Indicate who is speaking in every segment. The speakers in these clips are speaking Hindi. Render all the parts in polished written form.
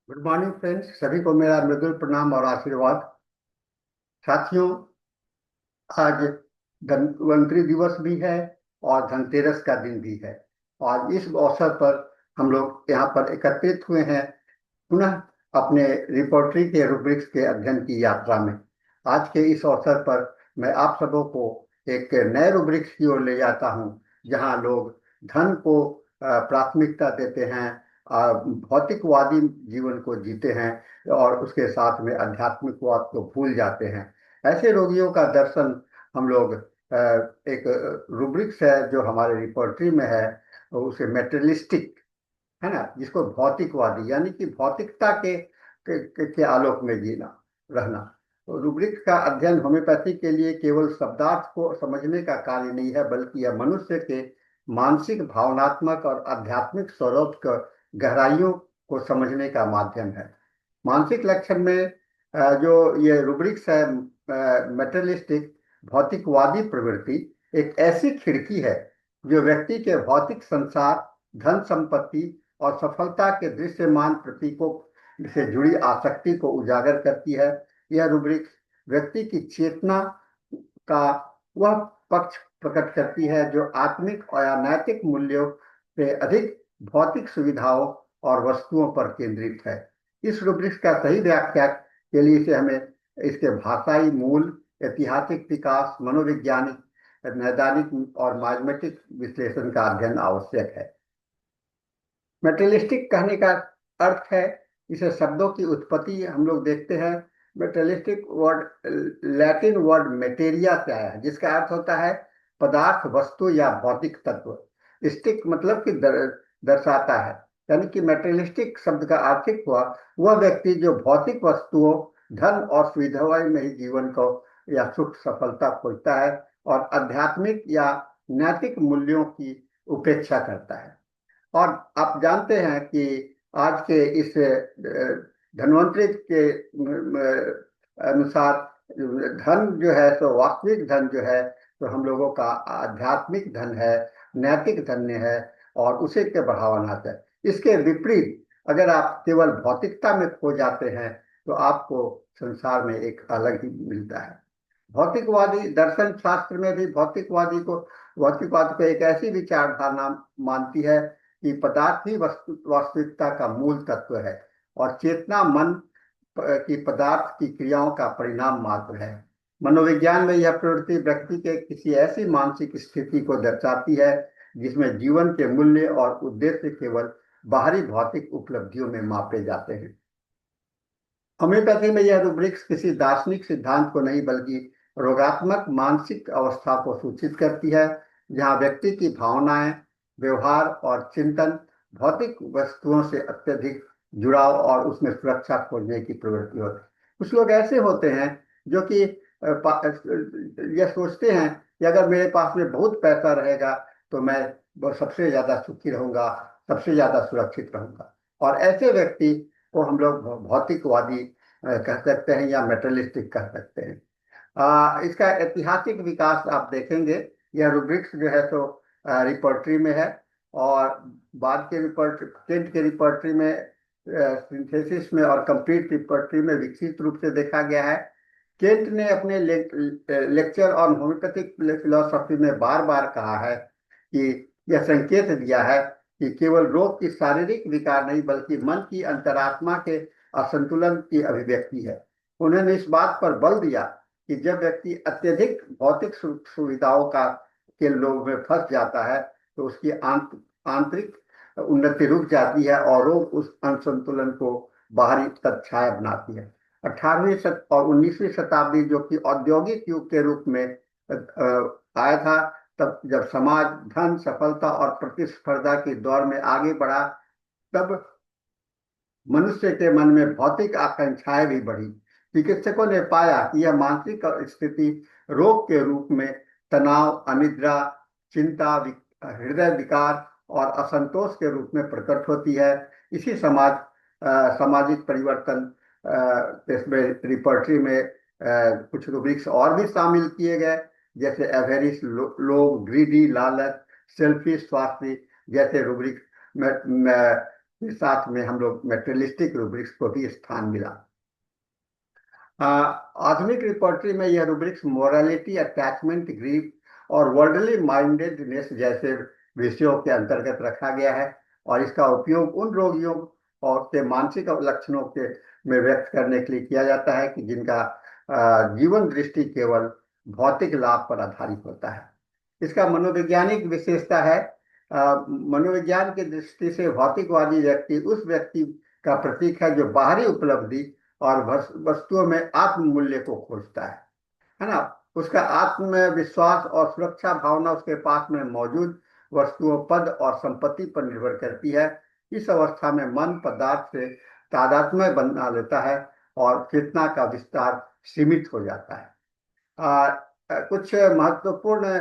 Speaker 1: गुड मॉर्निंग फ्रेंड्स, सभी को मेरा मृदुल प्रणाम और आशीर्वाद। साथियों, आज धन्वंतरि दिवस भी है और धनतेरस का दिन भी है। और इस अवसर पर हम लोग यहाँ पर एकत्रित हुए हैं पुनः अपने रिपोर्टरी के रूब्रिक्स के अध्ययन की यात्रा में। आज के इस अवसर पर मैं आप सबों को एक नए रूब्रिक्स की ओर ले जाता हूँ, जहाँ लोग धन को प्राथमिकता देते हैं, भौतिकवादी जीवन को जीते हैं और उसके साथ में आध्यात्मिकवाद को भूल जाते हैं। ऐसे रोगियों का दर्शन हम लोग एक रूब्रिक्स है जो हमारे रिपोर्टरी में है, उसे मेटेरियलिस्टिक, है ना, जिसको भौतिकवादी यानी कि भौतिकता के आलोक में जीना रहना। तो रूब्रिक्स का अध्ययन होम्योपैथी के लिए केवल शब्दार्थ को समझने का कार्य नहीं है, बल्कि यह मनुष्य के मानसिक, भावनात्मक और आध्यात्मिक स्वरूप का गहराइयों को समझने का माध्यम है। मानसिक लक्षण में जो ये रूब्रिक्स है, मेटेरियलिस्टिक, भौतिकवादी प्रवृत्ति एक ऐसी खिड़की है जो व्यक्ति के भौतिक संसार, धन संपत्ति और सफलता के दृश्यमान प्रतीकों से जुड़ी आसक्ति को उजागर करती है। यह रूब्रिक्स व्यक्ति की चेतना का वह पक्ष प्रकट करती है जो आत्मिक और नैतिक मूल्यों से अधिक भौतिक सुविधाओं और वस्तुओं पर केंद्रित है। इस रूब्रिक्स का सही व्याख्या के लिए इसे हमें इसके भाषाई मूल, ऐतिहासिक विकास, मनोवैज्ञानिक, नैदानिक और मैथमेटिक विश्लेषण का अध्ययन आवश्यक है। मेटेरियलिस्टिक कहने का अर्थ है, इसे शब्दों की उत्पत्ति हम लोग देखते हैं। मेटेरियलिस्टिक वर्ड लैटिन वर्ड मेटेरिया से आया है, जिसका अर्थ होता है पदार्थ, वस्तु या भौतिक तत्व। स्टिक मतलब कि दर्शाता है, यानी कि मेटेरियलिस्टिक शब्द का अर्थ हुआ वह व्यक्ति जो भौतिक वस्तुओं, धन और सुविधाओं में ही जीवन को या सुख सफलता खोजता है और आध्यात्मिक या नैतिक मूल्यों की उपेक्षा करता है। और आप जानते हैं कि आज के इस धनवंतरि के अनुसार धन जो है तो वास्तविक धन जो है तो हम लोगों का आध्यात्मिक धन है, नैतिक धन है और उसे के बढ़ावा है। इसके विपरीत अगर आप केवल भौतिकता में खो जाते हैं तो आपको संसार में एक अलग ही मिलता है। भौतिकवादी दर्शन शास्त्र में भी भौतिकवाद को एक ऐसी विचारधारा मानती है कि पदार्थ ही वास्तविकता का मूल तत्व है और चेतना मन की पदार्थ की क्रियाओं का परिणाम मात्र है। मनोविज्ञान में यह प्रवृत्ति व्यक्ति के किसी ऐसी मानसिक स्थिति को दर्शाती है जिसमें जीवन के मूल्य और उद्देश्य केवल बाहरी भौतिक उपलब्धियों में मापे जाते हैं। होम्योपैथी में यह रूब्रिक्स किसी दार्शनिक सिद्धांत को नहीं बल्कि रोगात्मक मानसिक अवस्था को सूचित करती है, जहां व्यक्ति की भावनाएं, व्यवहार और चिंतन भौतिक वस्तुओं से अत्यधिक जुड़ाव और उसमें सुरक्षा खोजने की प्रवृत्ति होती है। कुछ लोग ऐसे होते हैं जो कि यह सोचते हैं कि अगर मेरे पास में बहुत पैसा रहेगा तो मैं सबसे ज्यादा सुखी रहूंगा, सबसे ज्यादा सुरक्षित रहूंगा। और ऐसे व्यक्ति को हम लोग भौतिकवादी कह सकते हैं या मेटेरियलिस्टिक कह सकते हैं। इसका ऐतिहासिक विकास आप देखेंगे, यह रूब्रिक्स जो है तो रिपोर्टरी में है और बाद के रिपोर्ट केंट के रिपोर्टरी में, सिंथेसिस में और कंप्लीट रिपोर्टरी में विकसित रूप से देखा गया है। केंट ने अपने लेक्चर ऑन होम्योपैथिक फिलोसफी में बार बार कहा है कि यह संकेत दिया है कि केवल रोग की शारीरिक विकार नहीं बल्कि मन की अंतरात्मा के असंतुलन की अभिव्यक्ति है। उन्होंने इस बात पर बल दिया कि जब व्यक्ति अत्यधिक भौतिक सुविधाओं का के लोभ में फंस जाता है तो उसकी आंतरिक उन्नति रुक जाती है और रोग उस असंतुलन को बाहरी तत्छाया बनाती है। 18वीं और 19वीं शताब्दी जो कि औद्योगिक युग के रूप में आया था, तब जब समाज धन, सफलता और प्रतिस्पर्धा के दौर में आगे बढ़ा, तब मनुष्य के मन में भौतिक आकांक्षाएं भी बढ़ी। चिकित्सकों ने पाया कि यह मानसिक स्थिति रोग के रूप में तनाव, अनिद्रा, चिंता, हृदय विकार और असंतोष के रूप में प्रकट होती है। इसी सामाजिक परिवर्तन इसमें रिपोर्टरी में कुछ रूब्रिक्स और भी शामिल किए गए, जैसे एवेरिस, लोग ग्रीडी, लालच, सेल्फिश, स्वास्थ्य जैसे रूब्रिक्स फिर साथ में हम लोग मेटेरियलिस्टिक रूब्रिक्स को भी स्थान मिला। आधुनिक रिपोर्टरी में यह रूब्रिक्स मोरालिटी, अटैचमेंट, ग्रीफ और वर्ल्डली माइंडेडनेस जैसे विषयों के अंतर्गत रखा गया है, और इसका उपयोग उन रोगियों और के मानसिक लक्षणों के में व्यक्त करने के लिए किया जाता है कि जिनका जीवन दृष्टि केवल भौतिक लाभ पर आधारित होता है। इसका मनोवैज्ञानिक विशेषता है, मनोविज्ञान की दृष्टि से भौतिकवादी व्यक्ति उस व्यक्ति का प्रतीक है जो बाहरी उपलब्धि और वस्तुओं में आत्ममूल्य को खोजता है ना। उसका आत्मविश्वास और सुरक्षा भावना उसके पास में मौजूद वस्तुओं, पद और संपत्ति पर निर्भर करती है। इस अवस्था में मन पदार्थ से तादात्म्य बना लेता है और चेतना का विस्तार सीमित हो जाता है। कुछ महत्वपूर्ण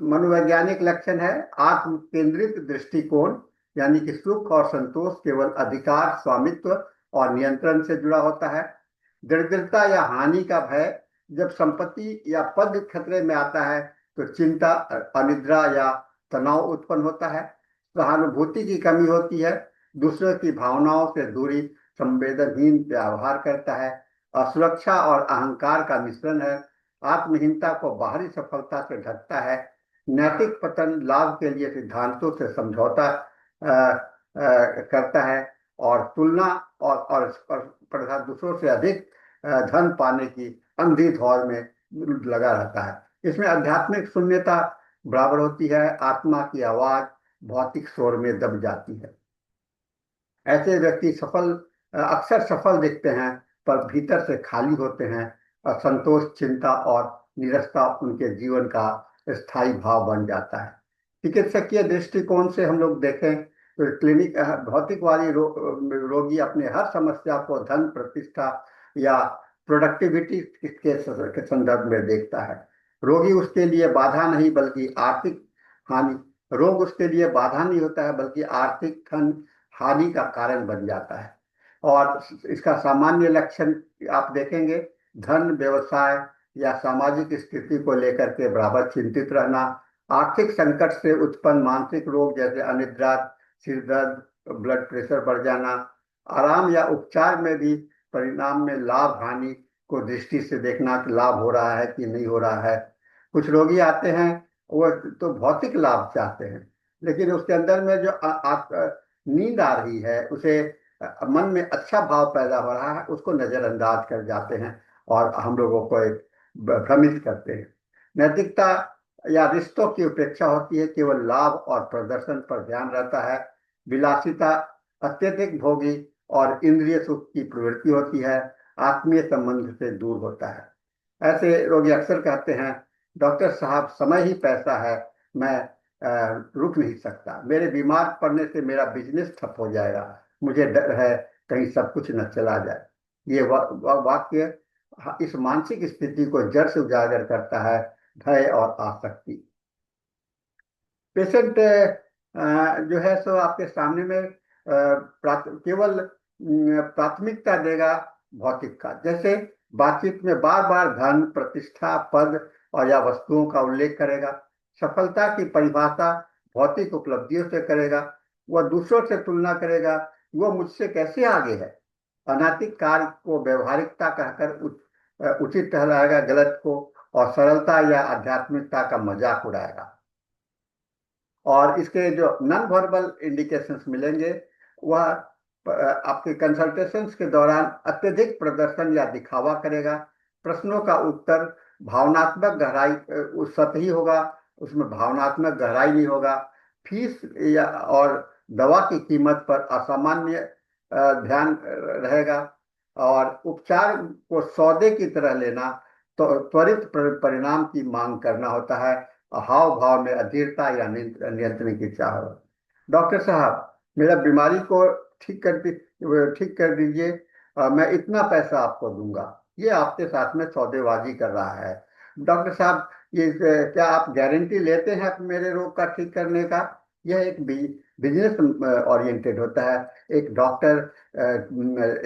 Speaker 1: मनोवैज्ञानिक लक्षण है। आत्म केंद्रित दृष्टिकोण, यानी कि सुख और संतोष केवल अधिकार, स्वामित्व और नियंत्रण से जुड़ा होता है। दरिद्रता या हानि का भय, जब संपत्ति या पद खतरे में आता है तो चिंता, अनिद्रा या तनाव उत्पन्न होता है। सहानुभूति की कमी होती है, दूसरों की भावनाओं से दूरी, संवेदनहीन व्यवहार करता है। असुरक्षा और अहंकार का मिश्रण है, आत्महीनता को बाहरी सफलता से ढकता है। नैतिक पतन, लाभ के लिए सिद्धांतों से समझौता करता है और तुलना और स्पर्धा, दूसरों से अधिक धन पाने की अंधी दौड़ में लगा रहता है। इसमें आध्यात्मिक शून्यता बराबर होती है, आत्मा की आवाज भौतिक शोर में दब जाती है। ऐसे व्यक्ति अक्सर सफल दिखते हैं पर भीतर से खाली होते हैं। असंतोष, चिंता और निरस्ता उनके जीवन का स्थायी भाव बन जाता है। चिकित्सकीय दृष्टिकोण से हम लोग देखें तो भौतिकवादी रोगी अपने हर समस्या को धन, प्रतिष्ठा या प्रोडक्टिविटी के संदर्भ में देखता है। रोगी उसके लिए बाधा नहीं बल्कि आर्थिक हानि रोग उसके लिए बाधा नहीं होता है बल्कि आर्थिक हानि का कारण बन जाता है। और इसका सामान्य लक्षण आप देखेंगे, धन, व्यवसाय या सामाजिक स्थिति को लेकर के बराबर चिंतित रहना, आर्थिक संकट से उत्पन्न मानसिक रोग जैसे अनिद्रा, सिर दर्द, ब्लड प्रेशर बढ़ जाना, आराम या उपचार में भी परिणाम में लाभ हानि को दृष्टि से देखना कि लाभ हो रहा है कि नहीं हो रहा है। कुछ रोगी आते हैं, वो तो भौतिक लाभ चाहते हैं, लेकिन उसके अंदर में जो नींद आ रही है, उसे मन में अच्छा भाव पैदा हो रहा है, उसको नजरअंदाज कर जाते हैं और हम लोगों को एक भ्रमित करते हैं। नैतिकता या रिश्तों की उपेक्षा होती है, केवल लाभ और प्रदर्शन पर ध्यान रहता है। विलासिता, अत्यधिक भोगी और इंद्रिय सुख की प्रवृत्ति होती है, आत्मीय संबंध से दूर होता है। ऐसे रोगी अक्सर कहते हैं, डॉक्टर साहब समय ही पैसा है, मैं रुक नहीं सकता, मेरे बीमार पड़ने से मेरा बिजनेस ठप हो जाएगा, मुझे डर है कहीं सब कुछ न चला जाए। ये वाक्य इस मानसिक स्थिति को जड़ से उजागर करता है, भय और आसक्ति। पेशेंट जो है सो आपके सामने में केवल प्राथमिकता देगा भौतिक का, जैसे बातचीत में बार बार धन, प्रतिष्ठा, पद और या वस्तुओं का उल्लेख करेगा। सफलता की परिभाषा भौतिक उपलब्धियों से करेगा। वह दूसरों से तुलना करेगा, वह मुझसे कैसे आगे है। अनैतिक कार्य को व्यवहारिकता कहकर उचित ठहराएगा गलत को, और सरलता या आध्यात्मिकता का मजाक उड़ाएगा। और इसके जो नॉन वर्बल इंडिकेशंस मिलेंगे, वह आपके कंसल्टेशंस के दौरान अत्यधिक प्रदर्शन या दिखावा करेगा। प्रश्नों का उत्तर भावनात्मक गहराई सतही होगा, उसमें भावनात्मक गहराई नहीं होगा। फीस या और दवा की कीमत पर असामान्य ध्यान रहेगा, और उपचार को सौदे की तरह लेना, तो त्वरित परिणाम की मांग करना होता है। हाव भाव में अधीरता या नियंत्रण की चाह। डॉक्टर साहब, मेरा बीमारी को ठीक कर दीजिए, मैं इतना पैसा आपको दूंगा। ये आपके साथ में सौदेबाजी कर रहा है। डॉक्टर साहब, ये क्या आप गारंटी लेते हैं मेरे रोग का ठीक करने का? यह एक बिजनेस ओरिएंटेड होता है। एक डॉक्टर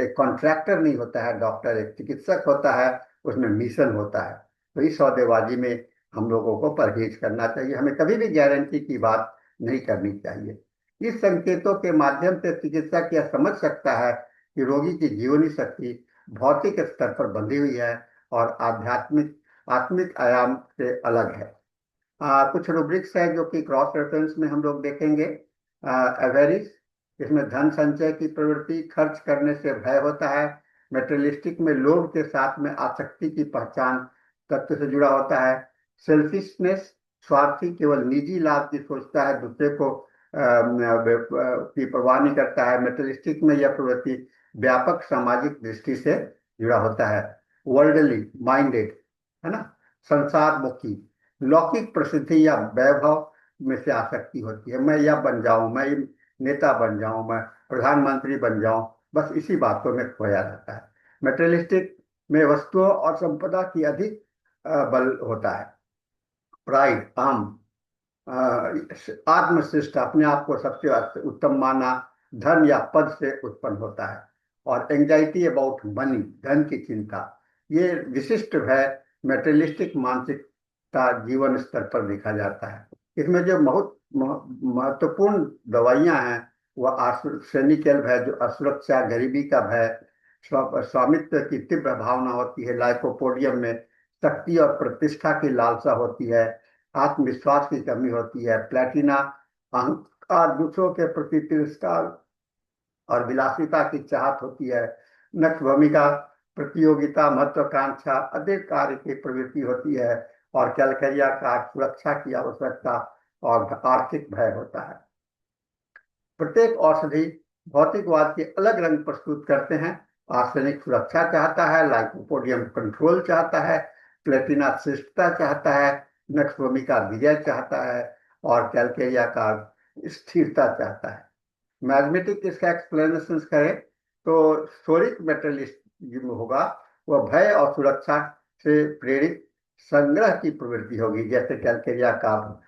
Speaker 1: एक कॉन्ट्रैक्टर नहीं होता है, डॉक्टर एक चिकित्सक होता है, उसमें मिशन होता है। तो इस सौदेबाजी में हम लोगों को परहेज करना चाहिए, हमें कभी भी गारंटी की बात नहीं करनी चाहिए। इस संकेतों के माध्यम से चिकित्सक यह समझ सकता है कि रोगी की जीवनी शक्ति भौतिक स्तर पर बंधी हुई है और आत्मिक आयाम से अलग है। कुछ रूब्रिक्स है जो कि क्रॉस रेफरेंस में हम लोग देखेंगे। एवेरिस, इसमें धन संचय की प्रवृत्ति, खर्च करने से भय होता है। मेटेरियलिस्टिक में लोभ के साथ में आसक्ति की पहचान तत्व से जुड़ा होता है। सेल्फिशनेस, स्वार्थी, केवल निजी लाभ की सोचता है, दूसरे को की परवाह नहीं करता है। मेटेरियलिस्टिक में यह प्रवृत्ति व्यापक सामाजिक दृष्टि से जुड़ा होता है। वर्ल्डली माइंडेड, है ना, संसार मुखी, लौकिक प्रसिद्धि या वैभव में से आसक्ति होती है। मैं यह बन जाऊं, मैं नेता बन जाऊं, मैं प्रधानमंत्री बन जाऊं, बस इसी बातों में खोया रहता है। मेटेरियलिस्टिक में वस्तुओं और संपदा की अधिक बल होता है। प्राइड, अहम, आत्मश्रेष्ठ, अपने आप को सबसे उत्तम माना, धन या पद से उत्पन्न होता है। और एंजाइटी अबाउट मनी, धन की चिंता, ये विशिष्ट है मेटेरियलिस्टिक मानसिकता जीवन स्तर पर देखा जाता है। इसमें जो बहुत महत्वपूर्ण दवाइयां हैं वह आर्सेनिकल भय, जो असुरक्षा, गरीबी का भय, स्वामित्व की तीव्र भावना होती है। लाइकोपोडियम में शक्ति और प्रतिष्ठा की लालसा होती है। आत्मविश्वास की कमी होती है। प्लेटिना, अहंकार, दूसरों के प्रति तिरस्कार और विलासिता की चाहत होती है। नक्श भूमिका, प्रतियोगिता, महत्वाकांक्षा, अधिक कार्य की प्रवृत्ति होती है। और कैलकरिया का सुरक्षा की आवश्यकता और आर्थिक भय होता है। प्रत्येक औषधि भौतिकवाद के अलग रंग प्रस्तुत करते हैं। आर्सेनिक सुरक्षा चाहता है, लाइकोपोडियम कंट्रोल चाहता है, प्लेटिना श्रेष्ठता चाहता है, नक्श भूमिका विजय चाहता है और कैलकेरिया का स्थिरता चाहता है। मैथमेटिक इसका एक्सप्लेनेशन करें तो सोरिक मेटेरियलिज्म होगा, वह भय और सुरक्षा से प्रेरित संग्रह की प्रवृत्ति होगी, जैसे कैलकेरिया का।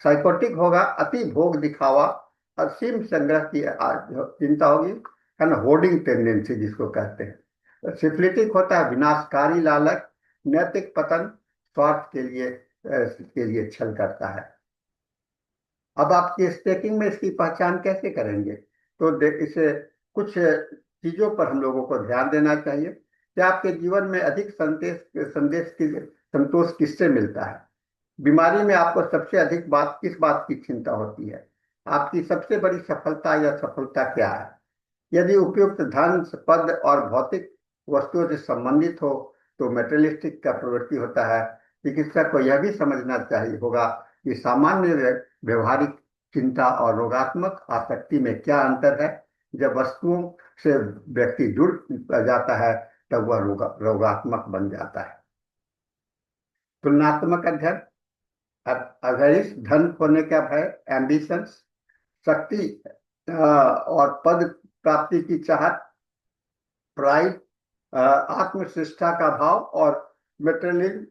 Speaker 1: साइकोटिक होगा, अति भोग दिखावा, असीम संग्रह की चिंता होगी, है ना, होर्डिंग टेंडेंसी जिसको कहते हैं। सिफिलिटिक होता है विनाशकारी लालच, नैतिक पतन, स्वार्थ के लिए छल करता है। अब आपकी स्टेकिंग में इसकी पहचान कैसे करेंगे? तो इसे कुछ चीजों पर हम लोगों को ध्यान देना चाहिए कि आपके जीवन में अधिक संतोष किससे मिलता है। बीमारी में आपको सबसे अधिक किस बात की चिंता होती है? आपकी सबसे बड़ी सफलता या सफलता क्या है? यदि उपयुक्त धन, पद और भौतिक वस्तुओं से संबंधित हो तो मेटेरियलिस्टिक का प्रवृत्ति होता है। चिकित्सक को यह भी समझना चाहिए होगा कि सामान्य व्यवहारिक चिंता और रोगात्मक आसक्ति में क्या अंतर है। जब वस्तुओं से व्यक्ति जुड़ जाता है तब वह रोगात्मक बन जाता है। तुलनात्मक अध्ययन, अवेरिस, धन खोने का भय, एम्बिशंस, शक्ति और पद प्राप्ति की चाहत, प्राइड, आत्मश्रेष्ठता का भाव, और मेटेरियलिज्म,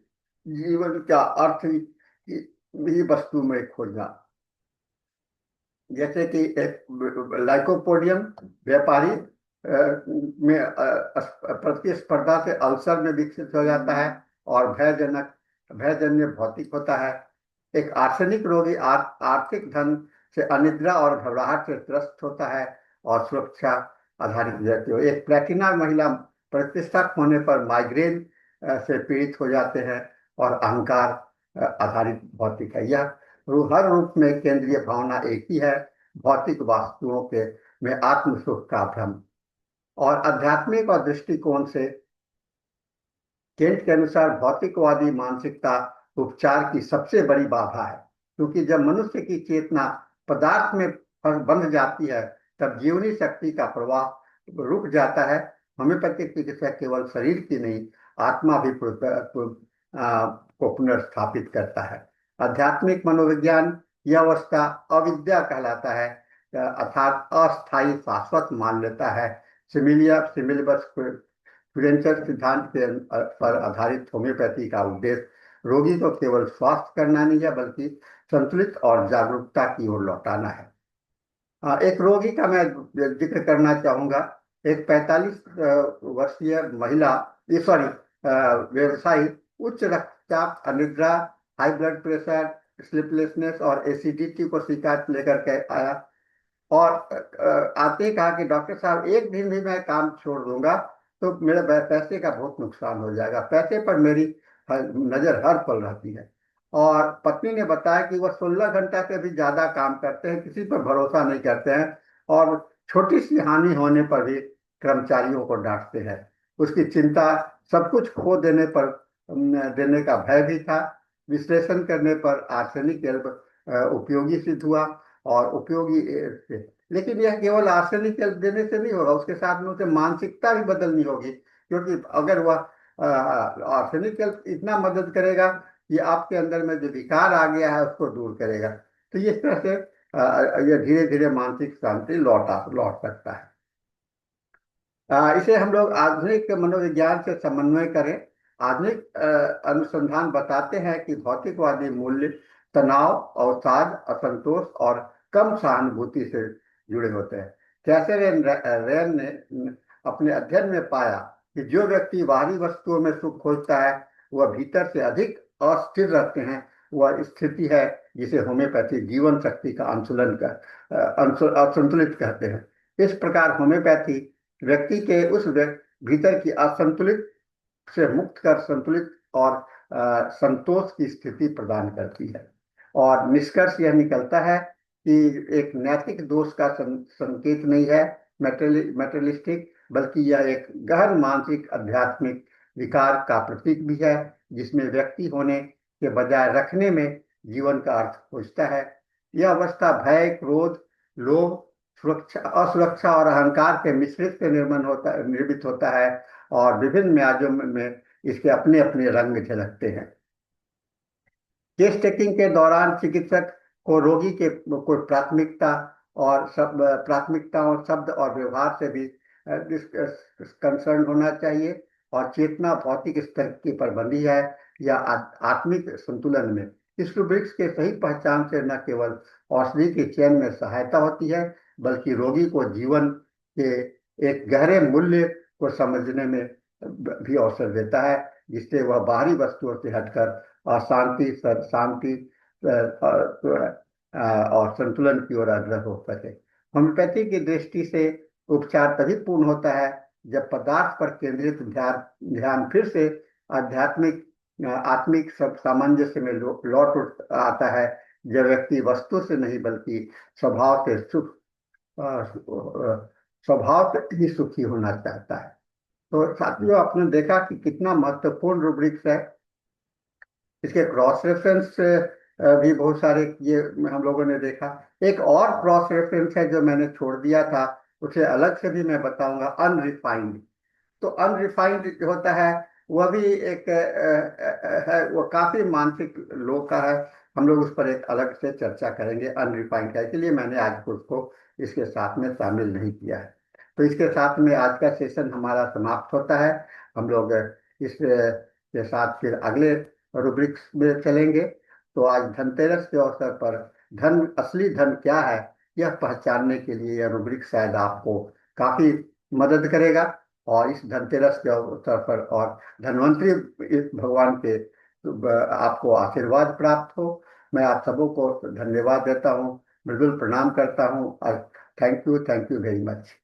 Speaker 1: जीवन का अर्थ ही वस्तु में खोजना। जैसे कि एक लाइकोपोडियम व्यापारी में प्रतिस्पर्धा से अवसर में विकसित हो जाता है और भयजन्य भौतिक होता है। एक आर्सेनिक रोगी आर्थिक धन से अनिद्रा और घबराहट से त्रस्त होता है और सुरक्षा आधारित रहती है। एक प्लेटिना महिला प्रतिष्ठा खोने पर माइग्रेन से पीड़ित हो जाते हैं और अहंकार आधारित भौतिक है। यह हर रूप में केंद्रीय भावना एक ही है, भौतिक वस्तुओं के में आत्म सुख का भ्रम। और आध्यात्मिक और दृष्टिकोण से केंट के अनुसार भौतिकवादी मानसिकता उपचार की सबसे बड़ी बाधा है, क्योंकि जब मनुष्य की चेतना पदार्थ में बंध जाती है तब जीवनी शक्ति का प्रवाह रुक जाता है। होम्योपैथिक चिकित्सा केवल शरीर की नहीं, आत्मा भी को पुनर्स्थापित करता है। आध्यात्मिक मनोविज्ञान यह अवस्था अविद्या कहलाता है, अर्थात अस्थायी शाश्वत मान लेता है। सिमिलिबस फ्रेंचर सिद्धांत के पर आधारित होम्योपैथी का उद्देश्य रोगी को केवल स्वास्थ्य करना नहीं है, बल्कि संतुलित और जागरूकता की ओर लौटाना है। एक रोगी का मैं जिक्र करना चाहूंगा। एक 45 वर्षीय महिला, व्यवसायी, उच्च रक्तचाप, अनिद्रा, हाई ब्लड प्रेशर, स्लीपलेसनेस और एसिडिटी को शिकायत लेकर के आया। और आते ही कहा कि डॉक्टर साहब एक दिन भी मैं काम छोड़ दूंगा तो मेरे पैसे का बहुत नुकसान हो जाएगा, पैसे पर मेरी नजर हर पल रहती है। और पत्नी ने बताया कि वह 16 घंटा से भी ज्यादा काम करते हैं, किसी पर भरोसा नहीं करते हैं, और छोटी सी हानि होने पर भी कर्मचारियों को डांटते हैं। उसकी चिंता सब कुछ खो देने पर देने का भय भी था। विश्लेषण करने पर आर्सेनिक उपयोगी सिद्ध हुआ, और उपयोगी लेकिन यह केवल आर्सेनिक तेल देने से नहीं होगा, उसके साथ में उसे मानसिकता भी बदलनी होगी, क्योंकि अगर वह आर्सेनिक तेल इतना मदद करेगा कि आपके अंदर में जो विकार आ गया है उसको दूर करेगा, तो इस तरह से यह धीरे धीरे मानसिक शांति लौट सकता है। इसे हम लोग आधुनिक मनोविज्ञान से समन्वय करें। आधुनिक अनुसंधान बताते हैं कि भौतिकवादी मूल्य तनाव, अवसाद, असंतोष और कम सहानुभूति से जुड़े होते हैं। कैसर रैन ने अपने अध्ययन में पाया कि जो व्यक्ति बाहरी वस्तुओं में सुख खोजता है वह भीतर से अधिक अस्थिर रहते हैं। वह स्थिति है जिसे होम्योपैथी जीवन शक्ति का असंतुलित कहते हैं। इस प्रकार होम्योपैथी व्यक्ति के भीतर की असंतुलित से मुक्त कर संतुलित और संतोष की स्थिति प्रदान करती है। और निष्कर्ष यह निकलता है कि एक नैतिक दोष का संकेत नहीं है मेटेरियलिस्टिक, बल्कि यह एक गहन मानसिक आध्यात्मिक विकार का प्रतीक भी है, जिसमें व्यक्ति होने के बजाय रखने में जीवन का अर्थ खोजता है। यह अवस्था भय, क्रोध, लोभ, सुरक्षा, असुरक्षा और अहंकार के मिश्रित से निर्मित होता है, और विभिन्न म्याजों में इसके अपने अपने रंग झलकते हैं। केस टेकिंग के दौरान चिकित्सक को रोगी के कोई प्राथमिकताओं, शब्द और व्यवहार से भी कंसर्न होना चाहिए, और चेतना भौतिक स्तर की पर बंधी है या आत्मिक संतुलन में। इस रूब्रिक्स के सही पहचान से न केवल औषधि के चयन में सहायता होती है, बल्कि रोगी को जीवन के एक गहरे मूल्य को समझने में भी अवसर देता है, जिससे वह बाहरी वस्तुओं से हटकर शांति और संतुलन की ओर अग्रसर हो सके। होम्योपैथी की दृष्टि से उपचार तभी पूर्ण होता है जब पदार्थ पर केंद्रित ध्यान फिर से आध्यात्मिक आत्मिक सब सामंजस्य में लौट आता है। जब व्यक्ति वस्तु से नहीं बल्कि स्वभाव से सुख स्वभाव से ही सुखी होना चाहता है। तो साथियों, आपने देखा कि कितना महत्वपूर्ण रूब्रिक्स है। इसके क्रॉस रेफरेंस भी बहुत सारे ये हम लोगों ने देखा। एक और क्रॉस रेफरेंस है जो मैंने छोड़ दिया था, उसे अलग से भी मैं बताऊंगा, अनरिफाइंड। तो अनरिफाइंड होता है, वह भी एक है, वो काफी मानसिक लोग का है। हम लोग उस पर एक अलग से चर्चा करेंगे अनरिफाइंड का, इसलिए मैंने आज उसको इसके साथ में शामिल नहीं किया है। तो इसके साथ में आज का सेशन हमारा समाप्त होता है। हम लोग इस के साथ फिर अगले रूब्रिक्स में चलेंगे। तो आज धनतेरस के अवसर पर धन, असली धन क्या है, यह पहचानने के लिए यह रूब्रिक शायद आपको काफी मदद करेगा। और इस धनतेरस के अवसर पर और धन्वंतरी इस भगवान के आपको आशीर्वाद प्राप्त हो। मैं आप सबों को धन्यवाद देता हूँ, मृदुल प्रणाम करता हूँ, और थैंक यू वेरी मच।